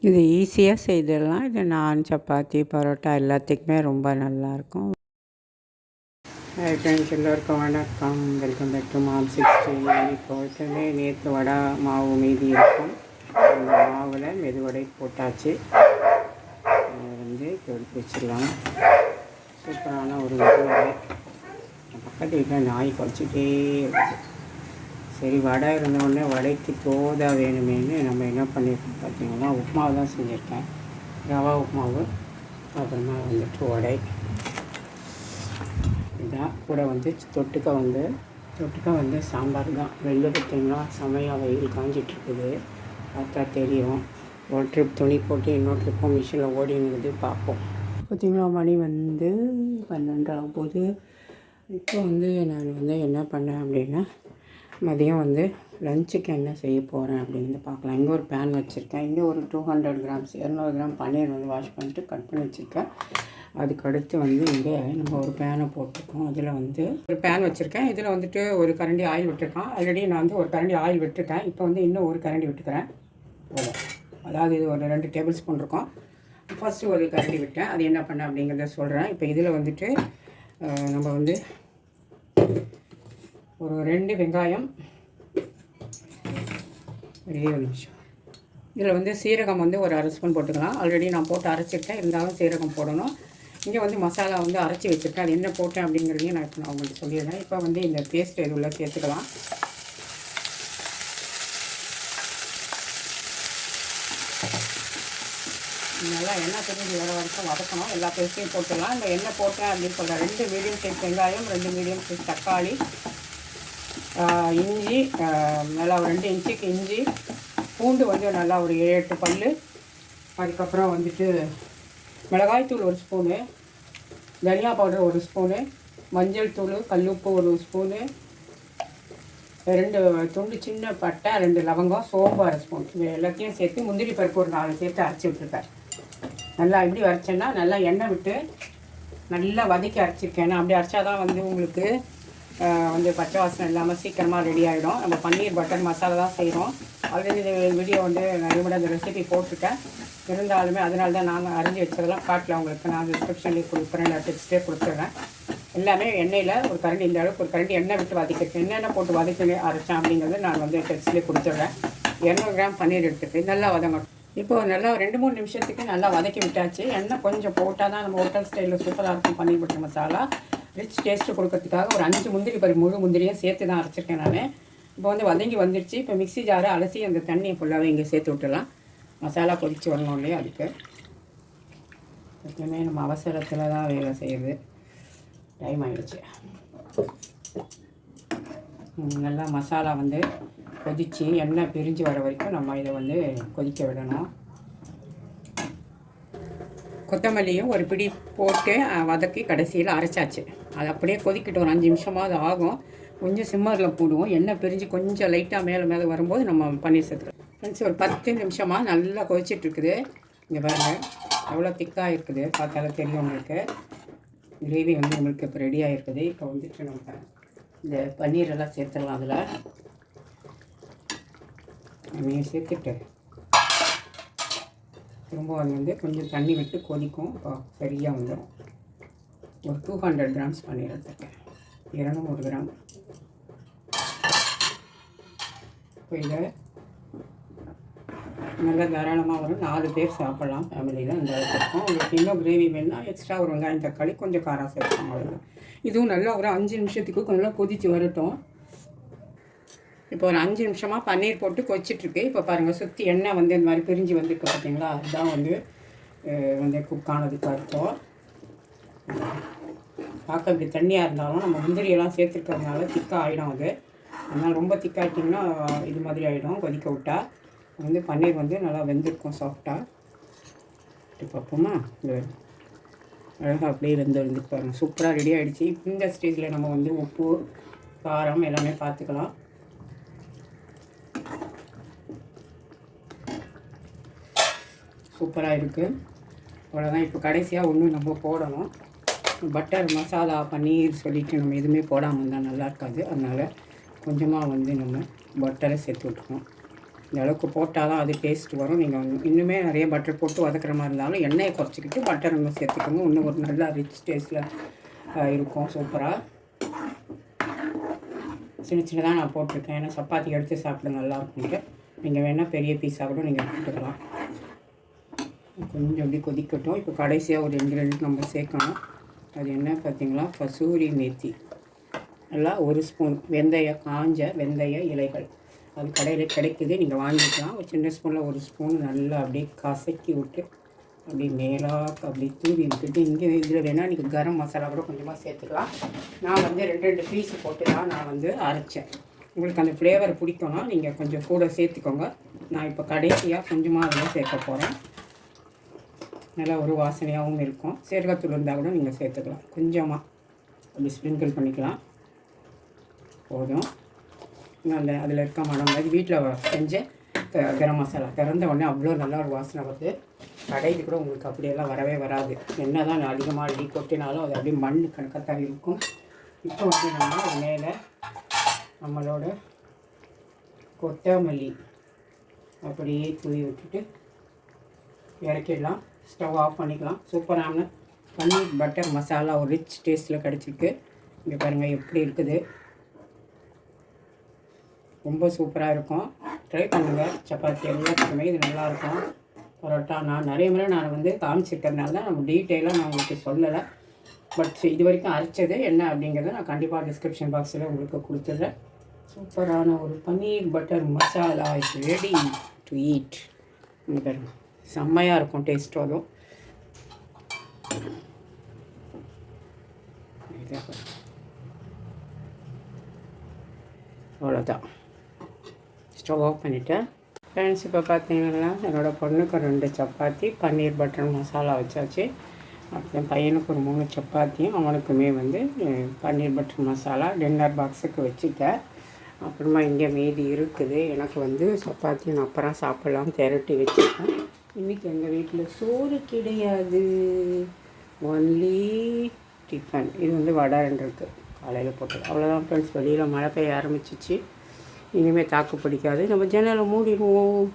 இது ஈஸியாக செய்திடலாம். இது நான், சப்பாத்தி, பரோட்டா எல்லாத்துக்குமே ரொம்ப நல்லாயிருக்கும். ஹாய் ஃப்ரெண்ட்ஸ், எல்லோருக்கும் வணக்கம். Welcome back to mom 60. இப்போ வந்து நேற்று வடை மாவு மீதி இருக்கும். அந்த மாவில் மெதுவடை போட்டாச்சு. வந்து எடுத்து வச்சிடலாம். சூப்பரான ஒரு மெதுவடை. பக்கத்து வீட்டில் நாய் குறைச்சிட்டே இருக்குது. சரி, வடை இருந்தோடனே வடைக்கு தோதா வேணுமேனு நம்ம என்ன பண்ணியிருக்கோம் பார்த்தீங்கன்னா, உப்புமாவு தான் செஞ்சுருக்கேன். ரவா உப்புமாவு, அப்புறமா வந்துட்டு வடை. இதான் கூட வந்து தொட்டுக்க வந்து சாம்பார் தான். வெளில பார்த்திங்கன்னா செமையாக வெயில் காஞ்சிட்ருக்குது, பார்த்தா தெரியும். ஒரு ட்ரிப் துணி போட்டு இன்னொரு ட்ரிப்பும் மிஷினில் ஓடினுக்குது. பார்ப்போம். பார்த்திங்களா, மணி வந்து 12 ஆகும்போது. இப்போ வந்து நான் வந்து என்ன பண்ணேன் அப்படின்னா, மதியம் வந்து லஞ்சுக்கு என்ன செய்ய போகிறேன் அப்படின்னு பார்க்கலாம். இங்கே ஒரு பேன் வச்சுருக்கேன். இங்கே ஒரு 200 கிராம்ஸ் 200 கிராம் பன்னீர் வந்து வாஷ் பண்ணிட்டு கட் பண்ணி வச்சுருக்கேன். அதுக்கடுத்து வந்து இங்கே நம்ம ஒரு பேனை போட்டிருக்கோம். அதில் வந்து ஒரு பேன் வச்சுருக்கேன். இதில் வந்துட்டு ஒரு கரண்டி ஆயில் விட்டுருக்கேன். ஆல்ரெடி நான் வந்து ஒரு கரண்டி ஆயில் விட்டுருக்கேன். இப்போ வந்து இன்னும் ஒரு கரண்டி விட்டுக்கிறேன். அதாவது இது ஒரு 2 டேபிள் ஸ்பூன் இருக்கும். ஃபஸ்ட்டு ஒரு கரண்டி விட்டேன். அது என்ன பண்ணேன் அப்படிங்கிறத சொல்கிறேன். இப்போ இதில் வந்துட்டு நம்ம வந்து ஒரு 2 வெங்காயம், ஒரே ஒரு நிமிஷம். இதில் வந்து சீரகம் வந்து ஒரு 1/2 ஸ்பூன் போட்டுக்கலாம். ஆல்ரெடி நான் போட்டு அரைச்சிருக்கேன், இருந்தாலும் சீரகம் போடணும். இங்கே வந்து மசாலா வந்து அரைச்சி வச்சுருக்கேன். அது என்ன போட்டேன் அப்படிங்கிறதையும் நான் இப்போ உங்களுக்கு சொல்லிடுறேன். இப்போ வந்து இந்த பேஸ்ட் இது உள்ள சேர்த்துக்கலாம். நல்லா எண்ணெய் பிரிஞ்சு வர வரைக்கும் வதக்கணும். எல்லா பேஸ்ட்டையும் போட்டுடலாம். இந்த எண்ணெய் போட்டேன் அப்படின்னு சொல்கிறேன். 2 மீடியம் சைஸ் வெங்காயம், 2 மீடியம் சைஸ் தக்காளி, இஞ்சி, நல்லா ஒரு 2 இன்ச்சுக்கு இஞ்சி, பூண்டு வந்து நல்லா ஒரு 7-8 பல். அதுக்கப்புறம் வந்துட்டு மிளகாய்த்தூள் 1 ஸ்பூனு, தனியா பவுடர் 1 ஸ்பூனு, மஞ்சள் தூள், கல்லுப்பு 1 ஸ்பூனு, 2 துண்டு சின்ன பட்டை, 2 லவங்கம், சோம்பு 1/2 ஸ்பூன். இது எல்லாத்தையும் சேர்த்து முந்திரி பருப்பு ஒரு 4 சேர்த்து அரைச்சி விட்டுருக்கேன். நல்லா எப்படி அரைச்சேன்னா, நல்லா எண்ணெய் விட்டு நல்லா வதக்கி அரைச்சிருக்கேன். அப்படி அரைச்சா தான் வந்து உங்களுக்கு வந்து பச்சை வாசனை இல்லாமல் சீக்கிரமாக ரெடி ஆகிடும். நம்ம பன்னீர் பட்டர் மசாலா தான் செய்கிறோம். ஆல்ரெடி இந்த வீடியோ வந்து நிறைய முறை அந்த ரெசிபி போட்டிருக்கேன். இருந்தாலுமே அதனால தான் நாங்கள் அரைஞ்சி வச்சதெல்லாம் காட்டல உங்களுக்கு. நான் டிஸ்கிரிப்ஷன்லேயே கொடுக்குறேன், நான் டெக்ஸ்ட்டே கொடுத்துட்றேன். எல்லாமே எண்ணெயில் ஒரு கரண்டி, இந்த அளவுக்கு ஒரு கரண்டி எண்ணெய் விட்டு வதக்கிருக்கேன். என்னென்ன போட்டு வதக்கி அரைச்சேன் அப்படிங்கிறது நான் வந்து டெக்ஸ்ட்லேயே கொடுத்துட்றேன். 200 கிராம் பன்னீர் எடுத்துட்டு நல்லா வதங்கணும். இப்போது நல்லா 2-3 நிமிஷத்துக்கு நல்லா வதக்கி விட்டாச்சு. எண்ணெய் கொஞ்சம் போட்டால் தான் நம்ம ஹோட்டல் ஸ்டைலில் சூப்பராக இருக்கும் பன்னீர் பட்டர் மசாலா. ரிச் டேஸ்ட்டு கொடுக்கறதுக்காக ஒரு 5 முந்திரி பருப்பு, முழு முந்திரியும் சேர்த்து தான் அரைச்சிருக்கேன் நான். இப்போ வந்து வதங்கி வந்துடுச்சு. இப்போ மிக்ஸி ஜாரை அலசி அந்த தண்ணியை ஃபுல்லாகவே இங்கே சேர்த்து விட்டுடலாம். மசாலா கொதித்து வரணும் இல்லையா, அதுக்கு. எப்பவுமே நம்ம அவசரத்தில் தான் வேலை செய்யுது. டைம் ஆகிடுச்சு. நல்லா மசாலா வந்து கொதித்து எண்ணெய் பிரிஞ்சு வர வரைக்கும் நம்ம இதை வந்து கொதிக்க விடணும். கொத்தமல்லியும் ஒரு பிடி போட்டு வதக்கி கடைசியில் அரைச்சாச்சு. அது அப்படியே கொதிக்கிட்டு ஒரு 5 நிமிஷமாவது ஆகும். கொஞ்சம் சிம்மரில் போடுவோம். எண்ணெய் பிரிஞ்சு கொஞ்சம் லைட்டாக மேலே வரும்போது நம்ம பன்னீர் சேர்த்துக்கலாம். ஃப்ரெண்ட்ஸ், ஒரு 10 நிமிஷமாக நல்லா கொதிச்சிட்ருக்குது. இங்கே பாருங்கள் எவ்வளோ திக்காக இருக்குது, பார்த்தாலும் தெரியும் உங்களுக்கு. கிரேவி வந்து உங்களுக்கு இப்போ ரெடியாக இருக்குது. இப்போ வந்துட்டு நம்ம இந்த பன்னீரெல்லாம் சேர்த்துடலாம். அதில் நம்ம சேர்த்துட்டு திரும்ப அது வந்து கொஞ்சம் தண்ணி விட்டு கொதிக்கும். இப்போ சரியாக வந்துடும். ஒரு 200 கிராம்ஸ் பன்னீர் எடுத்துருக்கேன், 200 கிராம். இப்போ இதை நல்லா தாராளமாக வரும். 4 பேர் சாப்பிட்லாம் ஃபேமிலியில். இந்த இருக்கும். உங்களுக்கு இன்னும் கிரேவி வேணுன்னா எக்ஸ்ட்ரா ஒரு வெங்காயம் தக்காளி கொஞ்சம் காரம் சேர்த்துக்கோங்க. அவ்வளோதான். இதுவும் நல்லா ஒரு 5 நிமிஷத்துக்கு கொஞ்சம் கொதித்து வரட்டும். இப்போ ஒரு 5 நிமிஷமாக பன்னீர் போட்டு கொதிச்சிட்ருக்கு. இப்போ பாருங்கள், சுற்றி எண்ணெய் வந்து இந்த மாதிரி பிரிஞ்சு வந்துருக்கு பார்த்தீங்களா. அதுதான் வந்து குக் ஆனதுக்கு அர்த்தம். பார்க்க இப்படி தண்ணியாக இருந்தாலும் நம்ம முந்திரியெல்லாம் சேர்த்துருக்கிறதுனால திக்காக ஆகிடும் அது. அதனால் ரொம்ப திக்காகிட்டிங்கன்னா இது மாதிரி ஆகிடும் கொதிக்க விட்டால். வந்து பன்னீர் வந்து நல்லா வெந்திருக்கும் சாஃப்டாக. இப்போ பார்ப்போமா, இது அழகாக அப்படியே வெந்து பாருங்கள். சூப்பராக ரெடி ஆகிடுச்சு. இந்த ஸ்டேஜில் நம்ம வந்து உப்பு காரம் எல்லாமே பார்த்துக்கலாம். சூப்பராக இருக்குது. அவ்வளோதான். இப்போ கடைசியாக ஒன்று நம்ம போடணும். பட்டர் மசாலா பன்னீர் சொல்லிவிட்டு நம்ம எதுவுமே போடாமல் இருந்தால் நல்லா இருக்காது. அதனால் கொஞ்சமாக வந்து நம்ம பட்டரை சேர்த்து விட்டுக்கணும். இந்த அளவுக்கு போட்டால் தான் அது டேஸ்ட் வரும். நீங்கள் இன்னுமே நிறைய பட்டர் போட்டு வதக்குற மாதிரி இருந்தாலும் எண்ணெயை குறைச்சிக்கிட்டு பட்டர் இன்னும் சேர்த்துக்கோங்க. இன்னும் ஒரு நல்லா ரிச் டேஸ்ட்டில் இருக்கும். சூப்பராக சின்ன சின்னதாக நான் போட்டிருக்கேன். ஏன்னா சப்பாத்தி எடுத்து சாப்பிட நல்லாயிருக்கும்ட்டு. நீங்கள் வேணால் பெரிய பீஸாக கூட நீங்கள் போட்டுக்கலாம். கொஞ்சம் அப்படி கொதிக்கட்டும். இப்போ கடைசியாக ஒரு இன்க்ரீடியன்ட் நம்ம சேர்க்கணும். அது என்ன பார்த்தீங்களா, கசூரி மேத்தி. நல்லா 1 ஸ்பூன் வெந்தயம், காஞ்ச வெந்தய இலைகள். அது கடையில் கிடைக்குது, நீங்கள் வாங்கிக்கலாம். ஒரு சின்ன ஸ்பூனில் 1 ஸ்பூன் நல்லா அப்படியே கசக்கி விட்டு அப்படியே மேலாக அப்படி தூவி விட்டுட்டு, இங்கே இதில் வேணால் நீங்கள் கரம் மசாலா கூட கொஞ்சமாக சேர்த்துக்கலாம். நான் வந்து 2 பீஸ் போட்டு தான் நான் வந்து அரைச்சேன். உங்களுக்கு அந்த ஃப்ளேவர் பிடிக்கும்னா நீங்கள் கொஞ்சம் கூட சேர்த்துக்கோங்க. நான் இப்போ கடைசியாக கொஞ்சமாக அதில் சேர்க்க போகிறேன். நல்லா ஒரு வாசனையாகவும் இருக்கும். சீரகத்தூள் இருந்தால் கூட நீங்கள் சேர்த்துக்கலாம். கொஞ்சமாக அப்படி ஸ்ப்ரிங்கிள் பண்ணிக்கலாம், போதும். அந்த அதில் இருக்க மனம் மாதிரி வீட்டில் செஞ்ச கரம் மசாலா திறந்த உடனே அவ்வளோ நல்லா ஒரு வாசனை வருது. கடையில் கூட உங்களுக்கு அப்படியெல்லாம் வரவே வராது. என்ன தான் அதிகமாக அள்ளி கொட்டினாலும் அது அப்படியே மண் கணக்கத்தான் இருக்கும். இப்போ வந்து நம்ம அது மேலே நம்மளோட கொத்தமல்லி அப்படியே தூவி விட்டுட்டு இறக்கிடலாம். ஸ்டவ் ஆஃப் பண்ணிக்கலாம். சூப்பரான பன்னீர் பட்டர் மசாலா ஒரு ரிச் டேஸ்ட்டில் கிடச்சிருக்கு. இங்கே பாருங்கள் எப்படி இருக்குது, ரொம்ப சூப்பராக இருக்கும். ட்ரை பண்ணுங்கள். சப்பாத்தி எல்லாத்துக்குமே இது நல்லாயிருக்கும். பரோட்டா நான் நிறைய முறை நான் வந்து காமிச்சிருக்கிறதுனால தான் நம்ம டீட்டெயிலாக நான் உங்களுக்கு சொல்லலை. பட் இது வரைக்கும் அரைச்சது என்ன அப்படிங்கிறத நான் கண்டிப்பாக டிஸ்கிரிப்ஷன் பாக்ஸில் உங்களுக்கு கொடுத்துட்றேன். சூப்பரான ஒரு paneer butter masala is ready to eat. இங்கே பாருங்கள், செம்மையாக இருக்கும் டேஸ்ட். அதுவும் அவ்வளோதான். ஸ்டவ் ஆஃப் பண்ணிவிட்டேன். ஃப்ரெண்ட்ஸ், இப்போ பார்த்தீங்கன்னா என்னோடய பொண்ணுக்கு 2 சப்பாத்தி பன்னீர் பட்டர் மசாலா வச்சாச்சு. அப்புறம் பையனுக்கு ஒரு 3 சப்பாத்தியும் அவனுக்குமே வந்து பன்னீர் பட்டர் மசாலா டின்னர் பாக்ஸுக்கு வச்சுட்டேன். அப்புறமா இங்கே மீதி இருக்குது. எனக்கு வந்து சப்பாத்தி நான் அப்புறம் சாப்பிட்லாம் திரட்டி வச்சுருக்கேன். இன்றைக்கி எங்கள் வீட்டில் சோறு கிடையாது, ஒன்லி டிஃபன். இது வந்து வடை 2 இருக்குது காலையில் போட்டு. அவ்வளோதான் ஃப்ரெண்ட்ஸ். வெளியில் மழை பெய்ய ஆரம்பிச்சிச்சு. இனிமேல் தாக்கு பிடிக்காது. நம்ம ஜன்னலை மூடிடுவோம்.